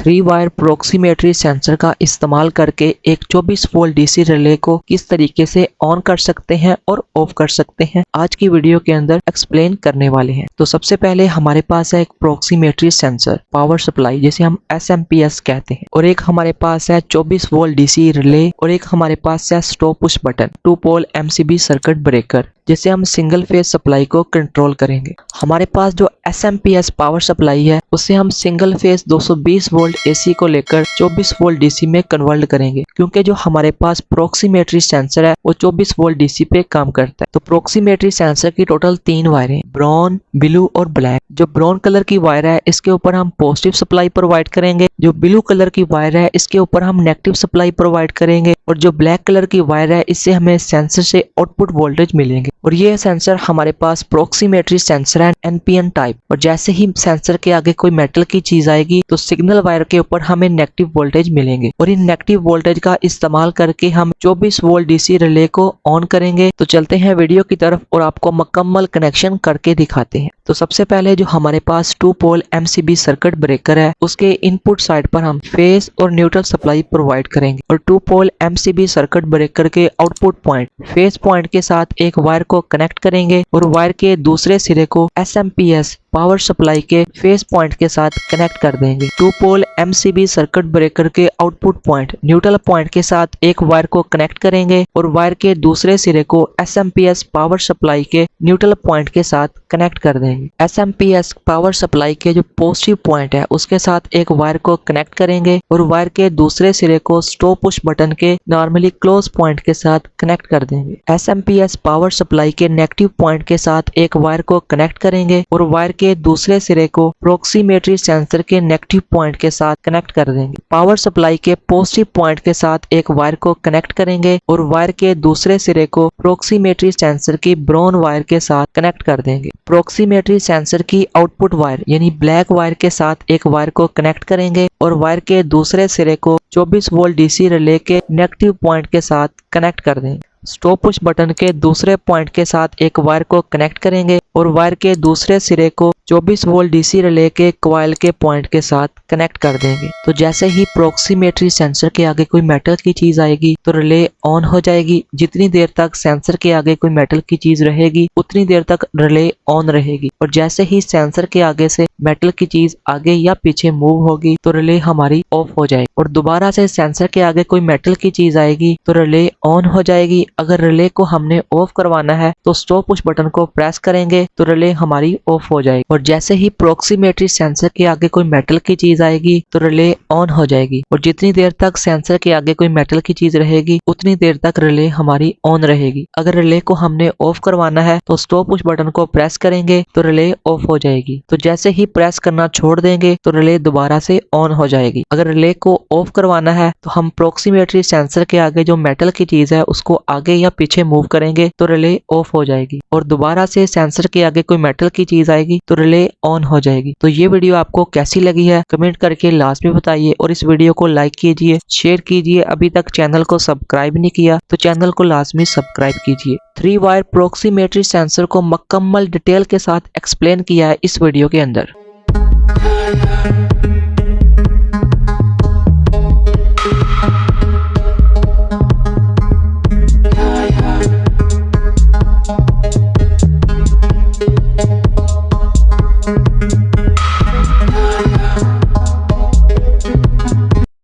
3 wire प्रोक्सीमेट्री sensor का इस्तेमाल करके एक 24 वोल्ट डीसी रिले को किस तरीके से ऑन कर सकते हैं और ऑफ कर सकते हैं, आज की वीडियो के अंदर एक्सप्लेन करने वाले हैं। तो सबसे पहले हमारे पास है एक प्रोक्सीमेट्री सेंसर पावर सप्लाई जिसे हम SMP कहते हैं, और एक हमारे पास है 24 वोल्ट डीसी रिले, और एक हमारे पास है स्टॉप पुश बटन 2 पोल MCB सर्किट ब्रेकर जिससे हम सिंगल फेज सप्लाई को कंट्रोल करेंगे। हमारे पास जो SMP पावर सप्लाई है उससे हम सिंगल फेज 220 वोल्ट AC को लेकर 24 वोल्ट DC में कन्वर्ट करेंगे, क्योंकि जो हमारे पास प्रोक्सीमेट्री सेंसर है वो 24 वोल्ट DC पे काम करता है। तो प्रोक्सीमेट्री सेंसर की टोटल 3 वायरें, ब्राउन, ब्लू और ब्लैक। जो ब्राउन कलर की वायर है इसके ऊपर हम पॉजिटिव सप्लाई प्रोवाइड करेंगे, जो ब्लू कलर की वायर है इसके ऊपर हम नेगेटिव सप्लाई प्रोवाइड करेंगे, और जो ब्लैक कलर की वायर है इससे हमें सेंसर से आउटपुट वोल्टेज मिलेंगे। और ये सेंसर हमारे पास प्रोक्सीमेट्री सेंसर है NPN टाइप, और जैसे ही सेंसर के आगे कोई मेटल की चीज आएगी तो सिग्नल वायर के ऊपर हमें नेगेटिव वोल्टेज मिलेंगे, और इन नेगेटिव वोल्टेज का इस्तेमाल करके हम 24 वोल्ट DC रिले को ऑन करेंगे। तो चलते हैं वीडियो की तरफ और आपको मुकम्मल कनेक्शन करके दिखाते हैं। तो सबसे पहले जो हमारे पास 2 पोल MCB सर्किट ब्रेकर है उसके इनपुट साइड पर हम फेज और न्यूट्रल सप्लाई प्रोवाइड करेंगे, और 2 पोल MCB सर्किट ब्रेकर के आउटपुट पॉइंट फेज पॉइंट के साथ एक वायर को कनेक्ट करेंगे, और वायर के दूसरे सिरे को SMP पावर सप्लाई के फेज पॉइंट के साथ कनेक्ट कर देंगे। 2 पोल MCB सर्किट ब्रेकर के आउटपुट पॉइंट न्यूट्रल पॉइंट के साथ एक वायर को कनेक्ट करेंगे, और वायर के दूसरे सिरे को SMP पावर सप्लाई के न्यूट्रल पॉइंट के साथ कनेक्ट कर देंगे। SMP पावर सप्लाई के जो पॉजिटिव पॉइंट है उसके साथ एक वायर को कनेक्ट करेंगे, और वायर के दूसरे सिरे को स्टॉप पुश बटन के नॉर्मली क्लोज पॉइंट के साथ कनेक्ट कर देंगे। SMP पावर सप्लाई के नेगेटिव पॉइंट के साथ एक वायर को कनेक्ट करेंगे, और वायर के दूसरे सिरे को प्रोक्सीमेट्री सेंसर के नेगेटिव पॉइंट के साथ कनेक्ट कर देंगे। पावर सप्लाई के पॉजिटिव पॉइंट के साथ एक वायर को कनेक्ट करेंगे, और वायर के दूसरे सिरे को प्रोक्सीमेट्री सेंसर की ब्राउन वायर के साथ कनेक्ट कर देंगे। प्रोक्सीमेट्री सेंसर की आउटपुट वायर यानी ब्लैक वायर के साथ एक वायर को कनेक्ट करेंगे, और वायर के दूसरे सिरे को 24 वोल्ट DC रिले के नेगेटिव पॉइंट के साथ कनेक्ट कर देंगे। स्टॉप पुश बटन के दूसरे पॉइंट के साथ एक वायर को कनेक्ट करेंगे, और वायर के दूसरे सिरे को 24 वोल्ट DC रिले के कॉइल के पॉइंट के साथ कनेक्ट कर देंगे। तो जैसे ही प्रोक्सीमेट्री सेंसर के आगे कोई मेटल की चीज आएगी तो रिले ऑन हो जाएगी। जितनी देर तक सेंसर के आगे कोई मेटल की चीज रहेगी उतनी देर तक रिले ऑन रहेगी, और जैसे ही सेंसर के आगे से मेटल की चीज आगे या पीछे मूव होगी तो रिले हमारी ऑफ हो जाएगी, और दोबारा से सेंसर के आगे कोई मेटल की चीज आएगी तो रिले ऑन हो जाएगी। अगर रिले को हमने ऑफ करवाना है तो स्टॉप पुश बटन को प्रेस करेंगे तो रिले हमारी ऑफ हो जाएगी, और जैसे ही प्रोक्सीमेट्री सेंसर के आगे कोई मेटल की चीज आएगी तो रिले ऑन हो जाएगी, और जितनी देर तक सेंसर के आगे कोई मेटल की चीज रहेगी उतनी देर तक रिले हमारी ऑन रहेगी। अगर रिले को हमने ऑफ करवाना है तो स्टॉप पुश बटन को प्रेस करेंगे तो रिले ऑफ हो जाएगी, तो जैसे ही प्रेस करना छोड़ देंगे तो रिले दोबारा से ऑन हो जाएगी। अगर रिले को ऑफ करवाना है तो हम प्रोक्सीमेट्री सेंसर के आगे जो मेटल की चीज है उसको आगे या पीछे मूव करेंगे तो रिले ऑफ हो जाएगी, और दोबारा से सेंसर के आगे कोई मेटल की चीज आएगी तो रिले ऑन हो जाएगी। तो ये वीडियो आपको कैसी लगी है कमेंट करके लास्ट में बताइए, और इस वीडियो को लाइक कीजिए, शेयर कीजिए। अभी तक चैनल को सब्सक्राइब नहीं किया तो चैनल को लाजमी सब्सक्राइब कीजिए। 3 वायर प्रोक्सीमेट्री सेंसर को मुकम्मल डिटेल के साथ एक्सप्लेन किया है इस वीडियो के अंदर।